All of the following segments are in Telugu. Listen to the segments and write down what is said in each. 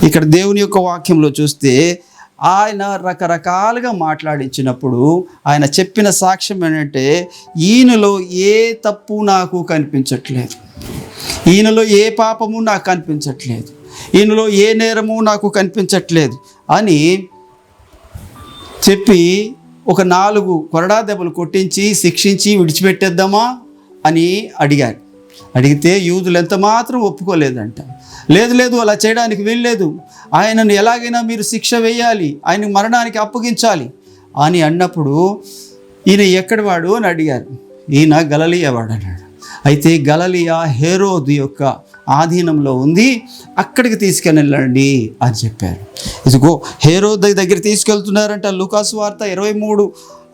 ఇక్కడ దేవుని యొక్క వాక్యంలో చూస్తే ఆయన రకరకాలుగా మాట్లాడించినప్పుడు ఆయన చెప్పిన సాక్ష్యం ఏంటంటే, ఈయనలో ఏ తప్పు నాకు కనిపించట్లేదు, ఈయనలో ఏ పాపము నాకు కనిపించట్లేదు, ఈయనలో ఏ నేరము నాకు కనిపించట్లేదు అని చెప్పి ఒక 4 కొరడా దెబ్బలు కొట్టించి శిక్షించి విడిచిపెట్టేద్దామా అని అడిగారు. అడిగితే యూదులు ఎంత మాత్రం ఒప్పుకోలేదంట. లేదు అలా చేయడానికి వీల్లేదు, ఆయనను ఎలాగైనా మీరు శిక్ష వేయాలి, ఆయన మరణానికి అప్పగించాలి అని అన్నప్పుడు ఈయన ఎక్కడి వాడు అని అడిగారు. ఈయన గలిలయ వాడు అన్నాడు. అయితే గలిలయ హేరోదు యొక్క ఆధీనంలో ఉంది, అక్కడికి తీసుకెళ్ళండి అని చెప్పారు. ఇదిగో హేరోదు దగ్గర తీసుకెళ్తున్నారంట. లూకాసు వార్త 23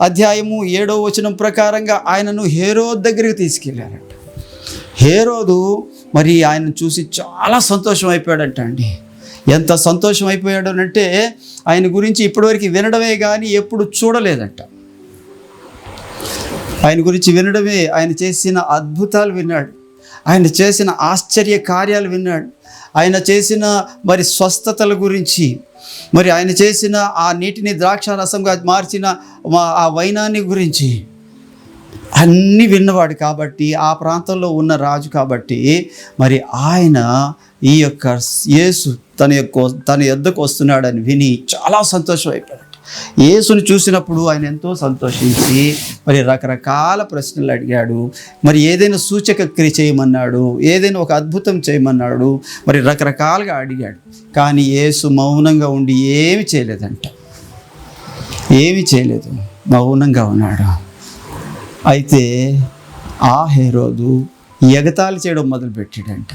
అధ్యాయము 7వ వచనం ప్రకారంగా ఆయనను హేరోదు దగ్గరికి తీసుకెళ్ళారంట. హేరోదు మరి ఆయన చూసి చాలా సంతోషం అయిపోయాడంట అండి. ఎంత సంతోషం అయిపోయాడు అంటే, ఆయన గురించి ఇప్పటివరకు వినడమే కానీ ఎప్పుడు చూడలేదంట. ఆయన గురించి వినడమే, ఆయన చేసిన అద్భుతాలు విన్నాడు, ఆయన చేసిన ఆశ్చర్య కార్యాలు విన్నాడు, ఆయన చేసిన మరి స్వస్థతల గురించి, మరి ఆయన చేసిన ఆ నీటిని ద్రాక్షారసంగా మార్చిన ఆ వైనాన్ని గురించి అన్నీ విన్నవాడు కాబట్టి, ఆ ప్రాంతంలో ఉన్న రాజు కాబట్టి, మరి ఆయన ఈ యొక్క యేసు తన యొద్దకు వస్తున్నాడని విని చాలా సంతోషం అయిపోయాడు. యేసుని చూసినప్పుడు ఆయన ఎంతో సంతోషించి మరి రకరకాల ప్రశ్నలు అడిగాడు. మరి ఏదైనా సూచక క్రియ చేయమన్నాడు, ఏదైనా ఒక అద్భుతం చేయమన్నాడు, మరి రకరకాలుగా అడిగాడు. కానీ యేసు మౌనంగా ఉండి ఏమి చేయలేదంట, ఏమి చేయలేదు, మౌనంగా ఉన్నాడు. అయితే ఆ హేరోదు ఎగతాళి చేయడం మొదలుపెట్టాడంట.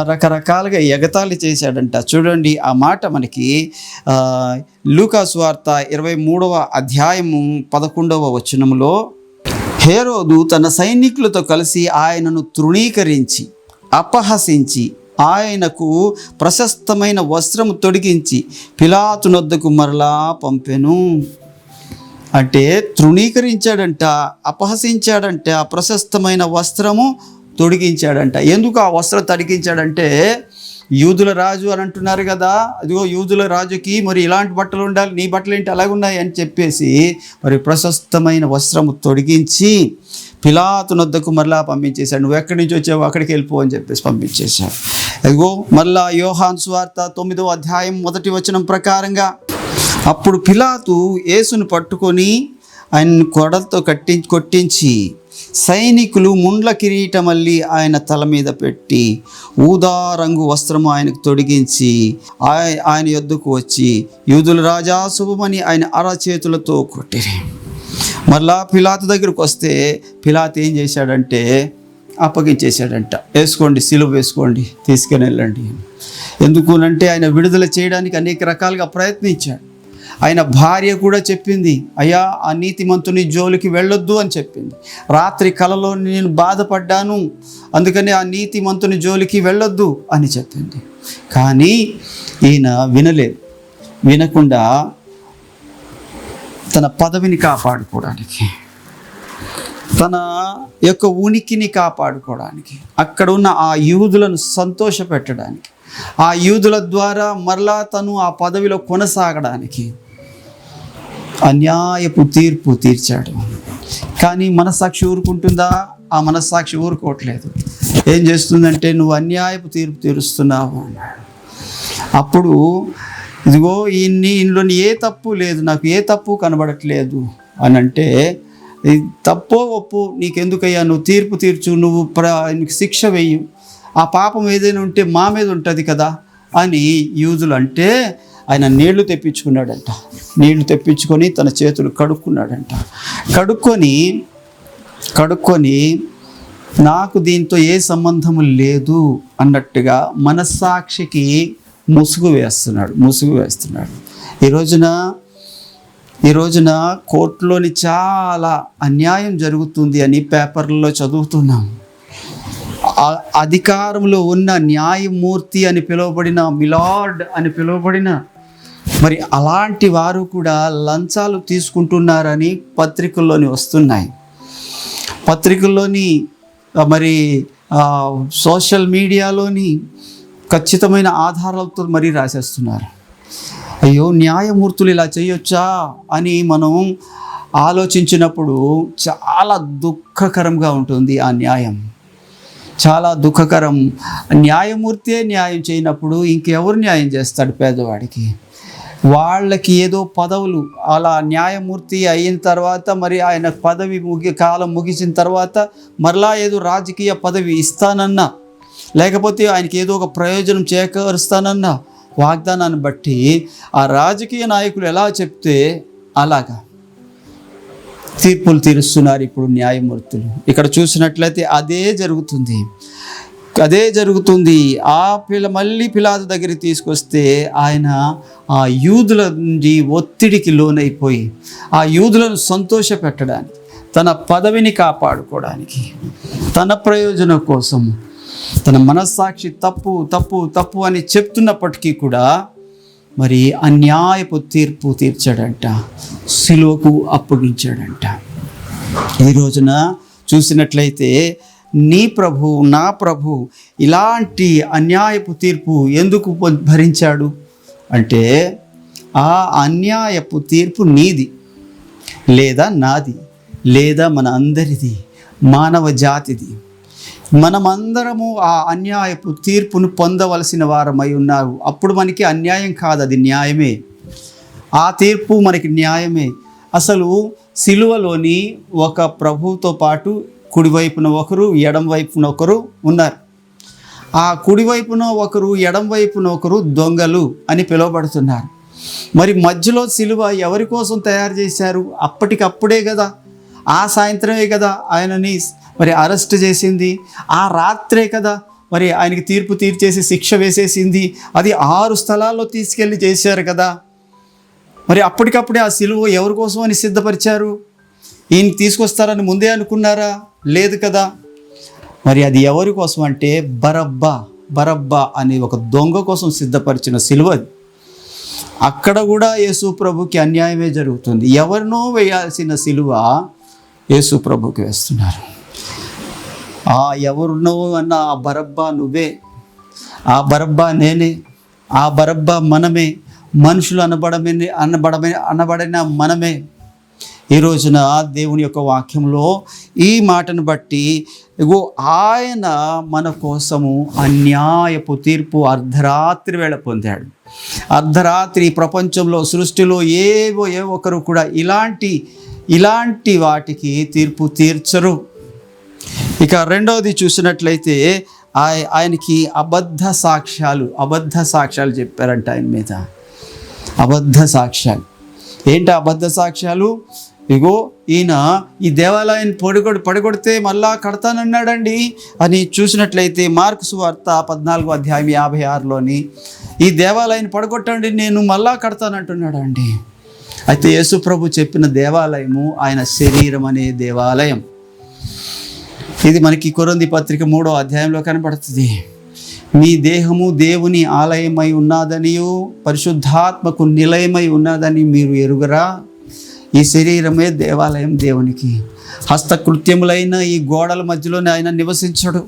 రకరకాలుగా ఎగతాళి చేశాడంట. చూడండి ఆ మాట మనకి లూకాసు వార్త 23వ అధ్యాయము 11వ వచనంలో, హేరోదు తన సైనికులతో కలిసి ఆయనను తృణీకరించి అపహసించి ఆయనకు ప్రశస్తమైన వస్త్రము తొడిగించి పిలాతునొద్దకు మరలా పంపెను. అంటే తృణీకరించాడంట, అపహసించాడంట, ప్రశస్తమైన వస్త్రము తొడిగించాడంట. ఎందుకు ఆ వస్త్రం తొడిగించాడంటే, యూదుల రాజు అని అంటున్నారు కదా, అదిగో యూదుల రాజుకి మరి ఇలాంటి బట్టలు ఉండాలి, నీ బట్టలు ఏంటి అలాగున్నాయి అని చెప్పేసి మరి ప్రశస్తమైన వస్త్రము తొడిగించి పిలాతునొద్దకు మరలా పంపించేశాడు. నువ్వు ఎక్కడి నుంచి వచ్చావు, అక్కడికి వెళ్ళిపో అని చెప్పేసి పంపించేశాడు. అదిగో మళ్ళా యోహాను సువార్త 9వ అధ్యాయం 1వ వచనం ప్రకారంగా, అప్పుడు పిలాతు యేసును పట్టుకొని ఆయన్ని కొడలతో కొట్టించి సైనికులు ముండ్ల కిరీటమల్లి ఆయన తల మీద పెట్టి ఊదా రంగు వస్త్రము ఆయనకు తొడిగించి ఆయన యొద్దకు వచ్చి యూదుల రాజా శుభమని ఆయన అరచేతులతో కొట్టిరి. మళ్ళా పిలాతు దగ్గరకు వస్తే పిలాతు ఏం చేశాడంటే అప్పగించేశాడంట. వేసుకోండి, సిలువ వేసుకోండి, తీసుకుని వెళ్ళండి. ఎందుకునంటే ఆయన విడుదల చేయడానికి అనేక రకాలుగా ప్రయత్నించాడు. ఆయన భార్య కూడా చెప్పింది, అయ్యా ఆ నీతిమంతుని జోలికి వెళ్ళొద్దు అని చెప్పింది. రాత్రి కలలో నేను బాధపడ్డాను, అందుకని ఆ నీతిమంతుని జోలికి వెళ్ళొద్దు అని చెప్పింది. కానీ ఈయన వినలేదు. వినకుండా తన పదవిని కాపాడుకోవడానికి, తన యొక్క ఉనికిని కాపాడుకోవడానికి, అక్కడ ఉన్న ఆ యూదులను సంతోషపెట్టడానికి, ఆ యూదుల ద్వారా మరలా తను ఆ పదవిలో కొనసాగడానికి అన్యాయపు తీర్పు తీర్చాడు. కానీ మనస్సాక్షి ఊరుకుంటుందా? ఆ మనస్సాక్షి ఊరుకోవట్లేదు. ఏం చేస్తుందంటే, నువ్వు అన్యాయపు తీర్పు తీరుస్తున్నావు అన్నాడు. అప్పుడు ఇదిగో ఈయనలోని ఏ తప్పు లేదు, నాకు ఏ తప్పు కనబడట్లేదు అని అంటే, తప్పో ఒప్పు నీకెందుకయ్యా, నువ్వు తీర్పు తీర్చు, నువ్వు శిక్ష వేయు, ఆ పాపం ఏదైనా ఉంటే మా మీద ఉంటుంది కదా అని యూదులు అంటే, ఆయన నీళ్లు తెప్పించుకున్నాడంట. నీళ్లు తెప్పించుకొని తన చేతులు కడుక్కున్నాడంట. కడుక్కొని నాకు దీంతో ఏ సంబంధము లేదు అన్నట్టుగా మనస్సాక్షికి ముసుగు వేస్తున్నాడు. ఈ రోజున కోర్టులోని చాలా అన్యాయం జరుగుతుంది అని పేపర్లలో చదువుతున్నాం. అధికారంలో ఉన్న న్యాయమూర్తి అని పిలువబడిన, మిలార్డ్ అని పిలువబడిన మరి అలాంటి వారు కూడా లంచాలు తీసుకుంటున్నారని పత్రికల్లోని వస్తున్నాయి. పత్రికల్లోని మరి సోషల్ మీడియాలోని ఖచ్చితమైన ఆధారాలతో మరీ రాసేస్తున్నారు. అయ్యో, న్యాయమూర్తులు ఇలా చేయొచ్చా అని మనం ఆలోచించినప్పుడు చాలా దుఃఖకరంగా ఉంటుంది. ఆ న్యాయం చాలా దుఃఖకరం. న్యాయమూర్తే న్యాయం చేయనప్పుడు ఇంకెవరు న్యాయం చేస్తాడు పేదవాడికి? వాళ్ళకి ఏదో పదవులు, అలా న్యాయమూర్తి అయిన తర్వాత మరి ఆయన పదవి కాలం ముగిసిన తర్వాత మరలా ఏదో రాజకీయ పదవి ఇస్తానన్నా, లేకపోతే ఆయనకి ఏదో ఒక ప్రయోజనం చేకూరుస్తానన్నా వాగ్దానాన్ని బట్టి ఆ రాజకీయ నాయకులు ఎలా చెప్తే అలాగా తీర్పులు తీరుస్తున్నారు ఇప్పుడు న్యాయమూర్తులు. ఇక్కడ చూసినట్లయితే అదే జరుగుతుంది. మళ్ళీ పిలాతు దగ్గరికి తీసుకొస్తే ఆయన ఆ యూదుల నుండి ఒత్తిడికి లోనైపోయి ఆ యూదులను సంతోషపెట్టడానికి, తన పదవిని కాపాడుకోవడానికి, తన ప్రయోజనం కోసం తన మనస్సాక్షి తప్పు తప్పు తప్పు అని చెప్తున్నప్పటికీ కూడా మరి అన్యాయపు తీర్పు తీర్చాడంట, సిలువకు అప్పగించాడంట. ఈ రోజున చూసినట్లయితే నీ ప్రభు, నా ప్రభు ఇలాంటి అన్యాయపు తీర్పు ఎందుకు భరించాడు అంటే, ఆ అన్యాయపు తీర్పు నీది లేదా నాది లేదా మన అందరిది, మానవ జాతిది. మనమందరము ఆ అన్యాయపు తీర్పును పొందవలసిన వారమై ఉన్నారు. అప్పుడు మనకి అన్యాయం కాదు, అది న్యాయమే. ఆ తీర్పు మనకి న్యాయమే. అసలు సిలువలోని ఒక ప్రభువుతో పాటు కుడివైపున ఒకరు, ఎడం వైపున ఒకరు ఉన్నారు. ఆ కుడివైపున ఒకరు, ఎడం వైపున ఒకరు దొంగలు అని పిలువబడుతున్నారు. మరి మధ్యలో సిలువ ఎవరి కోసం తయారు చేశారు? అప్పటికప్పుడే కదా, ఆ సాయంత్రమే కదా ఆయనని మరి అరెస్ట్ చేసింది. ఆ రాత్రే కదా మరి ఆయనకి తీర్పు తీర్చేసి శిక్ష వేసేసింది. అది 6 స్థలాల్లో తీసుకెళ్ళి చేశారు కదా. మరి అప్పటికప్పుడే ఆ సిలువ ఎవరి కోసం అని సిద్ధపరిచారు? ఈయన తీసుకొస్తారని ముందే అనుకున్నారా? లేదు కదా. మరి అది ఎవరి కోసం అంటే బరబ్బా అనే ఒక దొంగ కోసం సిద్ధపరిచిన సిలువ. అక్కడ కూడా యేసు ప్రభుకి అన్యాయమే జరుగుతుంది. ఎవరినో వేయాల్సిన సిలువ యేసు ప్రభుకి వేస్తున్నారు. ఎవరినో అన్న ఆ బరబ్బా నువ్వే, ఆ బరబ్బా నేనే, ఆ బరబ్బా మనమే, మనుషులు అనబడిన మనమే. ఈ రోజున దేవుని యొక్క వాక్యంలో ఈ మాటను బట్టి ఆయన మన కోసము అన్యాయపు తీర్పు అర్ధరాత్రి వేళ పొందాడు. అర్ధరాత్రి ప్రపంచంలో, సృష్టిలో ఏవో ఒకరు కూడా ఇలాంటి వాటికి తీర్పు తీర్చరు. ఇక రెండవది చూసినట్లయితే ఆయనకి అబద్ధ సాక్ష్యాలు చెప్పారంట ఆయన మీద. అబద్ధ సాక్ష్యాలు ఏంటి? అబద్ధ సాక్ష్యాలు, ఇగో ఈయన ఈ దేవాలయాన్ని పడగొడితే మళ్ళా కడతానన్నాడండి అని చూసినట్లయితే మార్కు సువార్త 14వ అధ్యాయం 56లోని ఈ దేవాలయాన్ని పడగొట్టండి, నేను మళ్ళా కడతానంటున్నాడండి. అయితే యేసు ప్రభు చెప్పిన దేవాలయము ఆయన శరీరం అనే దేవాలయం. ఇది మనకి కొరింథీ పత్రిక 3వ అధ్యాయంలో కనబడుతుంది. మీ దేహము దేవుని ఆలయమై ఉన్నదనియు పరిశుద్ధాత్మకు నిలయమై ఉన్నదని మీరు ఎరుగరా? ఈ శరీరమే దేవాలయం దేవునికి. హస్తకృత్యములైన ఈ గోడల మధ్యలోనే ఆయన నివసించడు.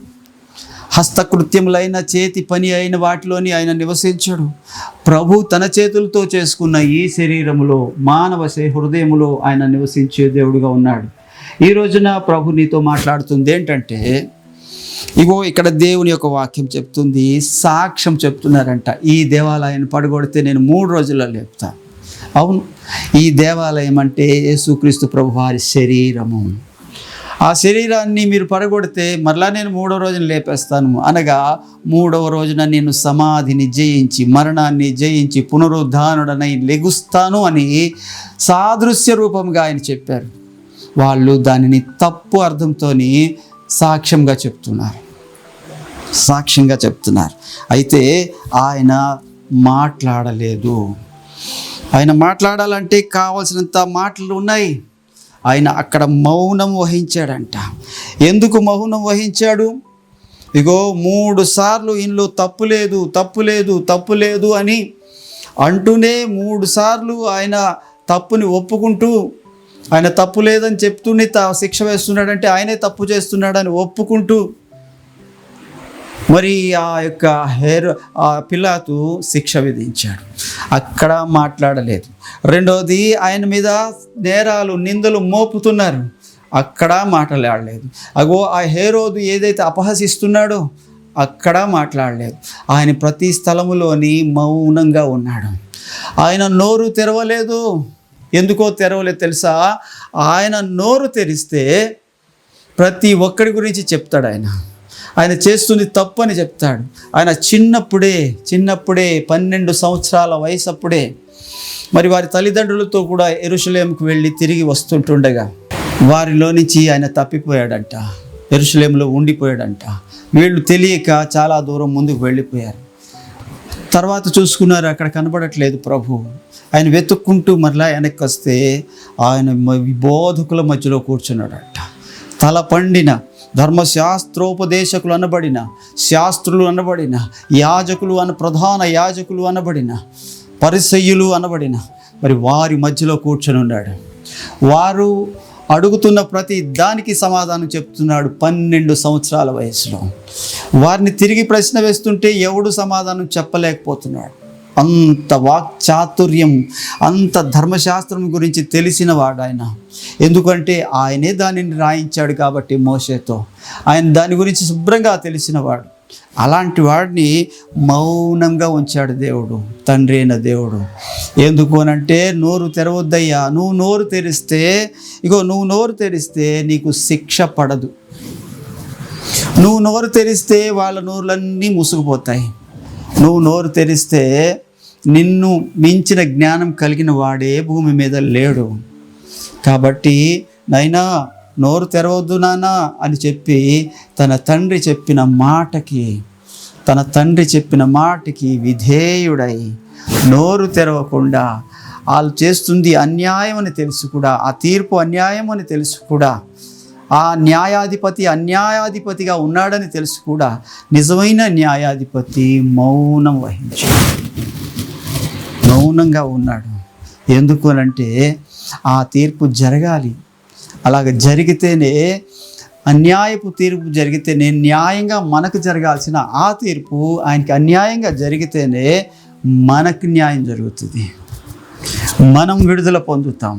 హస్తకృత్యములైన చేతి పని అయిన వాటిలోని ఆయన నివసించడు. ప్రభు తన చేతులతో చేసుకున్న ఈ శరీరములో, మానవ హృదయములో ఆయన నివసించే దేవుడుగా ఉన్నాడు. ఈ రోజున ప్రభు నీతో మాట్లాడుతుంది ఏంటంటే, ఇగో ఇక్కడ దేవుని యొక్క వాక్యం చెప్తుంది, సాక్ష్యం చెప్తున్నారంట. ఈ దేవాలయాన్ని పడగొడితే నేను 3 రోజుల్లో లేపుతాను. అవును, ఈ దేవాలయం అంటే యేసుక్రీస్తు ప్రభు వారి శరీరము. ఆ శరీరాన్ని మీరు పడగొడితే మరలా నేను 3వ రోజున లేపేస్తాను అనగా, 3వ రోజున నేను సమాధిని జయించి, మరణాన్ని జయించి, పునరుద్ధానుడనై లెగుస్తాను అని సాదృశ్య రూపంగా ఆయన చెప్పారు. వాళ్ళు దానిని తప్పు అర్థంతో సాక్ష్యంగా చెప్తున్నారు. అయితే ఆయన మాట్లాడలేదు. ఆయన మాట్లాడాలంటే కావాల్సినంత మాటలు ఉన్నాయి. ఆయన అక్కడ మౌనం వహించాడంట. ఎందుకు మౌనం వహించాడు? ఇగో 3 సార్లు ఇంట్లో తప్పు లేదు అని అంటూనే 3 సార్లు ఆయన తప్పుని ఒప్పుకుంటూ, ఆయన తప్పు లేదని చెప్తూనే శిక్ష వేస్తున్నాడంటే ఆయనే తప్పు చేస్తున్నాడని ఒప్పుకుంటూ మరి ఆ యొక్క పిలాతు శిక్ష విధించాడు, అక్కడ మాట్లాడలేదు. రెండవది, ఆయన మీద నేరాలు నిందలు మోపుతున్నారు, అక్కడ మాట్లాడలేదు. అగో ఆ హేరోదు ఏదైతే అపహసిస్తున్నాడో అక్కడ మాట్లాడలేదు. ఆయన ప్రతి స్థలములోని మౌనంగా ఉన్నాడు. ఆయన నోరు తెరవలేదు. ఎందుకో తెరవలేదు తెలుసా? ఆయన నోరు తెరిస్తే ప్రతి ఒక్కడి గురించి చెప్తాడు. ఆయన చేస్తుంది తప్పని చెప్తాడు. ఆయన చిన్నప్పుడే 12 సంవత్సరాల వయసు అప్పుడే మరి వారి తల్లిదండ్రులతో కూడా యెరూషలేముకు వెళ్ళి తిరిగి వస్తుంటుండగా వారిలో నుంచి ఆయన తప్పిపోయాడంట, యెరూషలేములో ఉండిపోయాడంట. వీళ్ళు తెలియక చాలా దూరం ముందుకు వెళ్ళిపోయారు. తర్వాత చూసుకున్నారు, అక్కడ కనబడట్లేదు ప్రభు. ఆయన వెతుక్కుంటూ మరలా వెనక్కి వస్తే ఆయన బోధకుల మధ్యలో కూర్చున్నాడట. తల పండిన ధర్మశాస్త్రోపదేశకులు అనబడిన, శాస్త్రులు అనబడిన, యాజకులు ప్రధాన యాజకులు అనబడిన, పరిసయ్యులు అనబడిన మరి వారి మధ్యలో కూర్చొని ఉన్నాడు. వారు అడుగుతున్న ప్రతి దానికి సమాధానం చెప్తున్నాడు 12 సంవత్సరాల వయసులో. వారిని తిరిగి ప్రశ్న వేస్తుంటే ఎవడు సమాధానం చెప్పలేకపోతున్నాడు. అంత వాక్చాతుర్యం, అంత ధర్మశాస్త్రం గురించి తెలిసిన వాడు ఆయన. ఎందుకంటే ఆయనే దానిని రాయించాడు కాబట్టి మోషేతో. ఆయన దాని గురించి శుభ్రంగా తెలిసినవాడు. అలాంటి వాడిని మౌనంగా ఉంచాడు దేవుడు, తండ్రి అయిన దేవుడు. ఎందుకు అనంటే, నోరు తెరవద్దయ్యా, నువ్వు నోరు తెరిస్తే నీకు శిక్ష పడదు. నువ్వు నోరు తెరిస్తే వాళ్ళ నోరులన్నీ మూసుకుపోతాయి. నువ్వు నోరు తెరిస్తే నిన్ను మించిన జ్ఞానం కలిగిన వాడే భూమి మీద లేడు. కాబట్టి నైనా నోరు తెరవద్దు నాన్న అని చెప్పి తన తండ్రి చెప్పిన మాటకి విధేయుడై నోరు తెరవకుండా, వాళ్ళు చేస్తుంది అన్యాయం అని తెలుసు కూడా, ఆ తీర్పు అన్యాయం అని తెలుసు కూడా, ఆ న్యాయాధిపతి అన్యాయాధిపతిగా ఉన్నాడని తెలుసు కూడా, నిజమైన న్యాయాధిపతి మౌనంగా ఉన్నాడు. ఎందుకు అనంటే ఆ తీర్పు జరగాలి. అలాగ జరిగితేనే, అన్యాయపు తీర్పు జరిగితేనే, న్యాయంగా మనకు జరగాల్సిన ఆ తీర్పు ఆయనకి అన్యాయంగా జరిగితేనే మనకు న్యాయం జరుగుతుంది. మనం విడుదల పొందుతాం.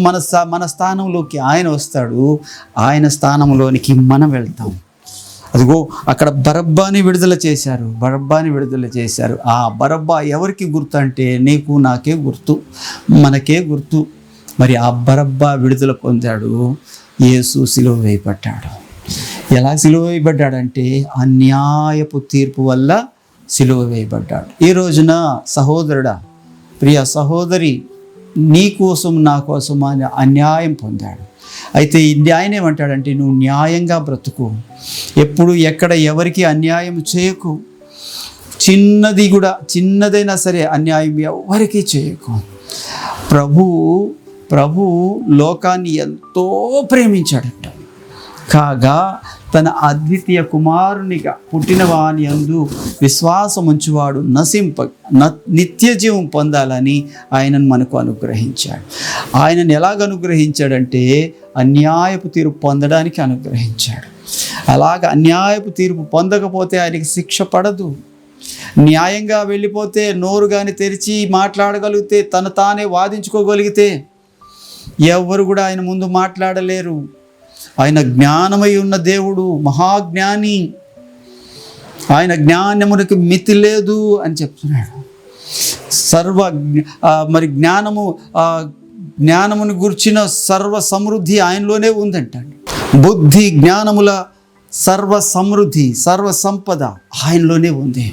మన స్థానంలోకి ఆయన వస్తాడు, ఆయన స్థానంలోనికి మనం వెళ్తాం. అదిగో అక్కడ బరబ్బాని విడుదల చేశారు. ఆ బరబ్బా ఎవరికి గుర్తు అంటే నీకు నాకే గుర్తు, మనకే గుర్తు. మరి ఆ బరబ్బా విడుదల పొందాడు. యేసు సిలువ వేయబడ్డాడు. ఎలా సిలువ వేయబడ్డాడంటే అన్యాయపు తీర్పు వల్ల సిలువ వేయబడ్డాడు. ఈ రోజున సహోదరుడా, ప్రియ సహోదరి, నీ కోసం నా కోసం ఆయన అన్యాయం పొందాడు. అయితే ఆయన ఏమంటాడంటే, నువ్వు న్యాయంగా బ్రతుకు, ఎప్పుడు ఎక్కడ ఎవరికి అన్యాయం చేయకు, చిన్నదైనా సరే అన్యాయం ఎవరికి చేయకు. ప్రభు లోకాన్ని ఎంతో ప్రేమించాడట. కాగా తన అద్వితీయ కుమారునిగా పుట్టిన వాని యందు విశ్వాసం ఉంచువాడు నిత్య జీవం పొందాలని ఆయనను మనకు అనుగ్రహించాడు. ఆయనను ఎలాగ అనుగ్రహించాడంటే అన్యాయపు తీర్పు పొందడానికి అనుగ్రహించాడు. అలాగ అన్యాయపు తీర్పు పొందకపోతే ఆయనకి శిక్ష పడదు. న్యాయంగా వెళ్ళిపోతే, నోరు కానీ తెరిచి మాట్లాడగలిగితే, తను తానే వాదించుకోగలిగితే ఎవరు కూడా ఆయన ముందు మాట్లాడలేరు. ఆయన జ్ఞానమై ఉన్న దేవుడు, మహాజ్ఞాని. ఆయన జ్ఞానమునికి మితి లేదు అని చెప్తున్నాడు. జ్ఞానమును గుర్చిన సర్వ సమృద్ధి ఆయనలోనే ఉందంటాడు. బుద్ధి జ్ఞానముల సర్వ సమృద్ధి, సర్వ సంపద ఆయనలోనే ఉంది.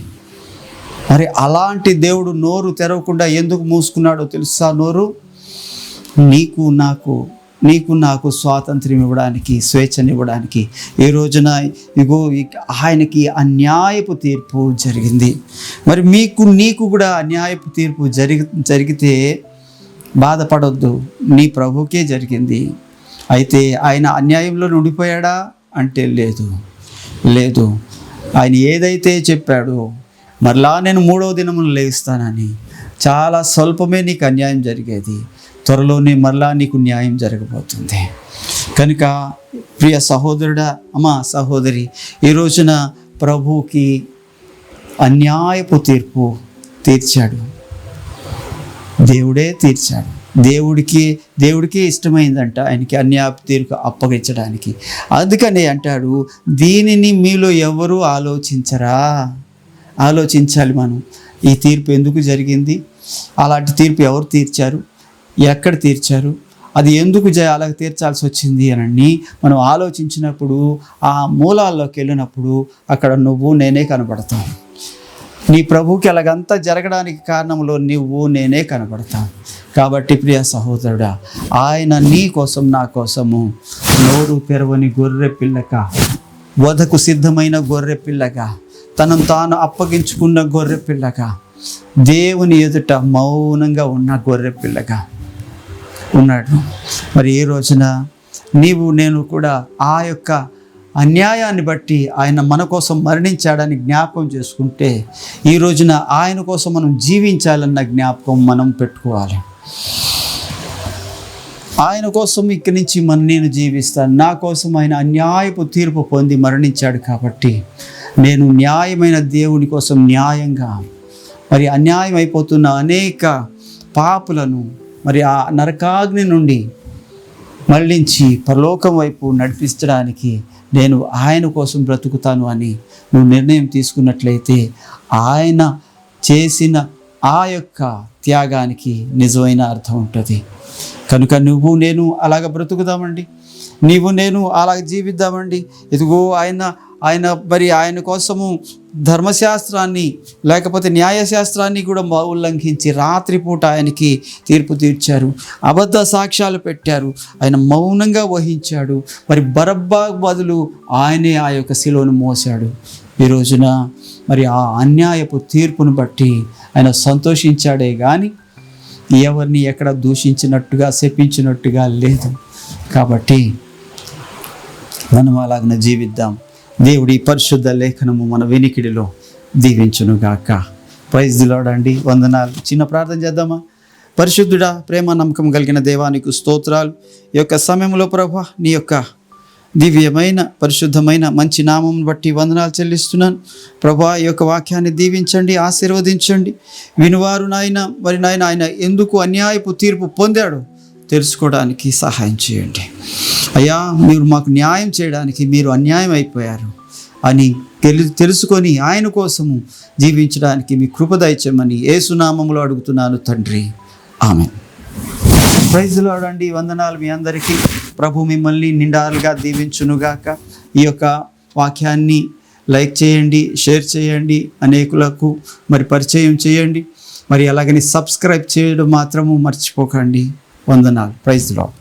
మరి అలాంటి దేవుడు నోరు తెరవకుండా ఎందుకు మూసుకున్నాడో తెలుసా? నోరు నీకు నాకు స్వాతంత్ర్యం ఇవ్వడానికి, స్వేచ్ఛనివ్వడానికి. ఈ రోజున ఆయనకి అన్యాయపు తీర్పు జరిగింది. మరి నీకు కూడా అన్యాయపు తీర్పు జరిగితే బాధపడొద్దు, నీ ప్రభుకే జరిగింది. అయితే ఆయన అన్యాయంలో ఉండిపోయాడా అంటే లేదు. ఆయన ఏదైతే చెప్పాడో, మరలా నేను 3వ దినమున లేస్తానని, చాలా స్వల్పమే నీకు అన్యాయం జరిగేది, త్వరలోనే మరలా నీకు న్యాయం జరగబోతుంది. కనుక ప్రియ సహోదరుడా, అమ్మా సహోదరి, ఈ రోజున ప్రభువుకి అన్యాయపు తీర్పు తీర్చాడు. దేవుడే తీర్చాడు. దేవుడికి ఇష్టమైందంట ఆయనకి అన్యాయపు తీర్పు అప్పగించడానికి. అందుకని అంటాడు, దీనిని మీలో ఎవరు ఆలోచించరా? ఆలోచించాలి మనం. ఈ తీర్పు ఎందుకు జరిగింది? అలాంటి తీర్పు ఎవరు తీర్చారు? ఎక్కడ తీర్చారు? అది ఎందుకు అలా తీర్చాల్సి వచ్చింది అని మనం ఆలోచించినప్పుడు, ఆ మూలాల్లోకి వెళ్ళినప్పుడు అక్కడ నువ్వు నేనే కనబడతాం. నీ ప్రభువుకి అలాగంతా జరగడానికి కారణంలో నువ్వు నేనే కనబడతాం. కాబట్టి ప్రియ సహోదరుడా, ఆయన నీ కోసం నా కోసము నోరు తెరవని గొర్రె పిల్లగా, వధకు సిద్ధమైన గొర్రె పిల్లగా, తనను తాను అప్పగించుకున్న గొర్రె పిల్లగా, దేవుని ఎదుట మౌనంగా ఉన్న గొర్రె పిల్లగా ఉన్నాడు. మరి ఈ రోజున నేను కూడా ఆ యొక్క అన్యాయాన్ని బట్టి ఆయన మన కోసం మరణించాడని జ్ఞాపకం చేసుకుంటే, ఈ రోజున ఆయన కోసం మనం జీవించాలన్న జ్ఞాపకం మనం పెట్టుకోవాలి. ఆయన కోసం ఇక్కడి నుంచి నేను జీవిస్తాను. నా కోసం ఆయన అన్యాయపు తీర్పు పొంది మరణించాడు కాబట్టి నేను న్యాయమైన దేవుని కోసం న్యాయంగా మరి అన్యాయం అయిపోతున్న అనేక పాపులను మరి ఆ నరకాగ్ని నుండి మళ్ళించి పరలోకం వైపు నడిపించడానికి నేను ఆయన కోసం బ్రతుకుతాను అని నువ్వు నిర్ణయం తీసుకున్నట్లయితే, ఆయన చేసిన ఆ యొక్క త్యాగానికి నిజమైన అర్థం ఉంటుంది. కనుక నువ్వు నేను అలాగ బ్రతుకుదామండి, నేను అలాగ జీవిద్దామండి. ఇదిగో ఆయన మరి ఆయన కోసము ధర్మశాస్త్రాన్ని లేకపోతే న్యాయశాస్త్రాన్ని కూడా ఉల్లంఘించి రాత్రిపూట ఆయనకి తీర్పు తీర్చారు, అబద్ధ సాక్ష్యాలు పెట్టారు, ఆయన మౌనంగా వహించాడు. మరి బరబ్బా బదులు ఆయనే ఆ యొక్క శిలువను మోసాడు. ఈ రోజున మరి ఆ అన్యాయపు తీర్పును బట్టి ఆయన సంతోషించాడే కానీ ఎవరిని ఎక్కడ దూషించినట్టుగా శపించినట్టుగా లేదు. కాబట్టి మనం అలాగన జీవిద్దాం. దేవుడి పరిశుద్ధ లేఖనము మన వెనికిడిలో దీవించునుగాక. ప్రైజ్ ది లార్డ్ అండి. వందనాలు. చిన్న ప్రార్థన చేద్దామా? పరిశుద్ధుడా, ప్రేమ నమ్మకం కలిగిన దేవానికి స్తోత్రాలు. ఈ యొక్క సమయంలో ప్రభువా, నీ యొక్క దివ్యమైన పరిశుద్ధమైన మంచి నామం బట్టి వందనాలు చెల్లిస్తున్నాను ప్రభువా. ఈ యొక్క వాక్యాన్ని దీవించండి, ఆశీర్వదించండి. వినువారు మరి ఆయన ఎందుకు అన్యాయపు తీర్పు పొందాడు తెలుసుకోవడానికి సహాయం చేయండి అయ్యా. మీరు మాకు న్యాయం చేయడానికి మీరు అన్యాయం అయిపోయారు అని తెలుసుకొని ఆయన కోసము జీవించడానికి మీ కృప దయచేయమని యేసు నామములో అడుగుతున్నాను తండ్రి, ఆమేన్. ప్రైజ్ లార్డ్ అండి. వందనాలు మీ అందరికీ. ప్రభు మిమ్మల్ని నిండారుగా దీవించునుగాక. ఈ యొక్క వాక్యాన్ని లైక్ చేయండి, షేర్ చేయండి, అనేకులకు మరి పరిచయం చేయండి. మరి అలాగని సబ్స్క్రైబ్ చేయడం మాత్రము మర్చిపోకండి. వందనాలు. Praise lord.